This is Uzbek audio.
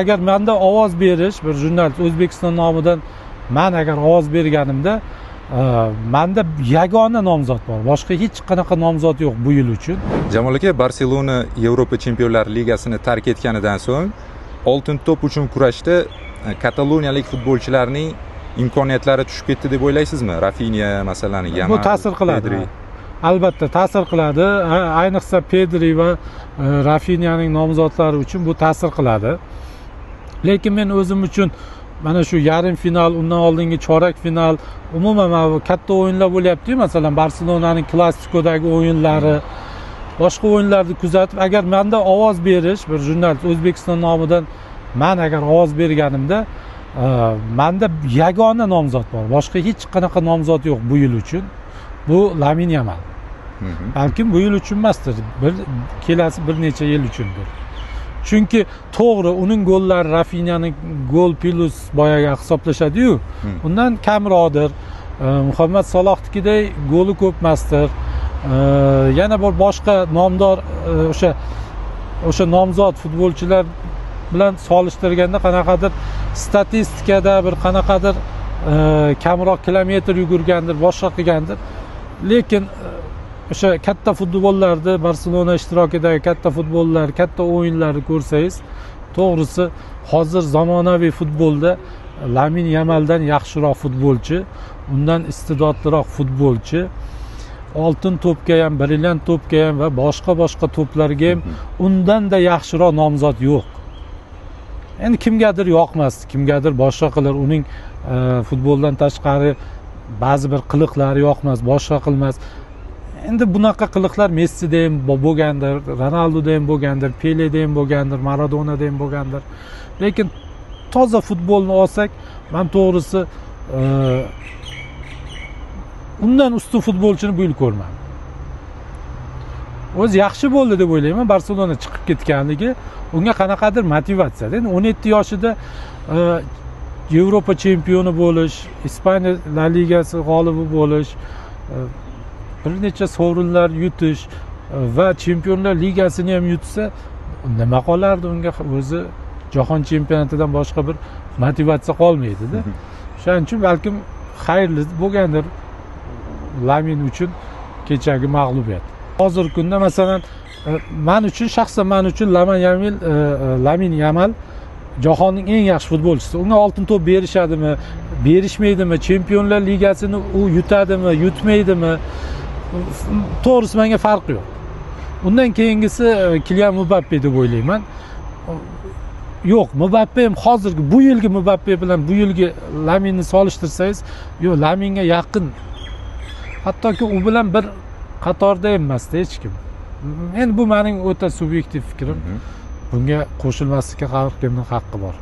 Agar menda ovoz berish, bir jurnalist O'zbekiston nomidan men agar ovoz berganimda, menda yagona nomzod bor. Boshqa hech qanaqa nomzod yo'q bu yil uchun. Jamol aka, Barselona Yevropa Chempionlar Ligasini tark etganidan so'ng oltin to'p uchun kurashda kataloniyalik futbolchilarning imkoniyatlari tushib ketdi deb o'ylaysizmi? Rafinha masalan, Yamal, bu ta'sir qiladi. Albatta ta'sir qiladi. Ayniqsa Pedri va Rafinhaning nomzodlari uchun bu ta'sir qiladi. Lekin men o'zim uchun mana shu yarim final, undan oldingi chorak final, umuman mana bu katta o'yinlar bo'lyapti-ku, masalan Barselonaning klassikodagi o'yinlari, boshqa o'yinlarni kuzatib, agar menda ovoz berish, bir jurnalist O'zbekiston nomidan men agar ovoz berganimda, menda yagona nomzod bor. Boshqa hech qanaqa nomzod yo'q bu yil uchun. Bu Lamin Yamal. Balkim bu yil uchun emasdir, kelasi bir necha yil uchundir. Chunki to'g'ri, uning gollari Rafinhaning gol plus boyaga hisoblashadi-yu, undan kamroqdir. Muhammad Salohnikiday goli ko'p emasdir. Yana bir boshqa nomdor o'sha nomzod futbolchilar bilan solishtirganda qanaqadir statistikada bir qanaqadir kamroq kilometr yugurgandir, boshqa qilgandir. Lekin o'sha katta futbollarda, Barselona ishtirokidagi katta futbollar, katta o'yinlarni ko'rsangiz, to'g'risi hozir zamonaviy futbolda Lamin Yamaldan yaxshiroq futbolchi, undan iste'dodliroq futbolchi, oltin to'pga ham, brilliant to'pga ham va boshqa to'plarga ham undan-da yaxshiroq nomzod yo'q. Endi kimgadir yoqmas, kimgadir boshqa qilar, uning futboldan tashqari ba'zi bir qiliqlari yoqmas, boshqa qilmas. Endi bunaqa qiliqlar Messida ham bo'lgandir, Ronaldoda ham bo'lgandir, Peleda ham bo'lgandir, Maradonada ham bo'lgandir. Lekin toza futbolni olsak, men to'g'risi undan ustun futbolchini bu yil ko'rmadim. O'zi yaxshi bo'ldi deb o'ylayman, Barselona chiqib ketganligi unga qanaqadir motivatsiya. Endi 17 yoshida Yevropa chempioni bo'lish, Ispaniya La Ligasi g'olibi bo'lish, bir necha sovrinlar yutish va Chempionlar Ligasini ham yutsa, nima qolardi unga? O'zi jahon chempionatidan boshqa bir motivatsiya qolmaydi-da. Shuning uchun balkim xayrli bo'lgandir Lamin uchun kechagi mag'lubiyat. Hozirgi kunda masalan shaxsan men uchun Lamin Yamal jahonning eng yaxshi futbolchisi. Unga oltin to'p berishadimi, berishmaydimi, Chempionlar Ligasini u yutadimi, yutmaydimi? To'g'risi menga farqi yo'q. Undan keyingisi Kylian Mbappe deb o'ylayman. Yo'q, Mbappe ham hozirgi bu yilgi Mbappe bilan bu yilgi Laminni solishtirsangiz, yo'q, Laminga yaqin. Hattoki u bilan bir qatorda emasdi hech kim. Endi bu mening o'ta subyektiv fikrim. Bunga qo'shilmaslikka har kimning haqqi bor.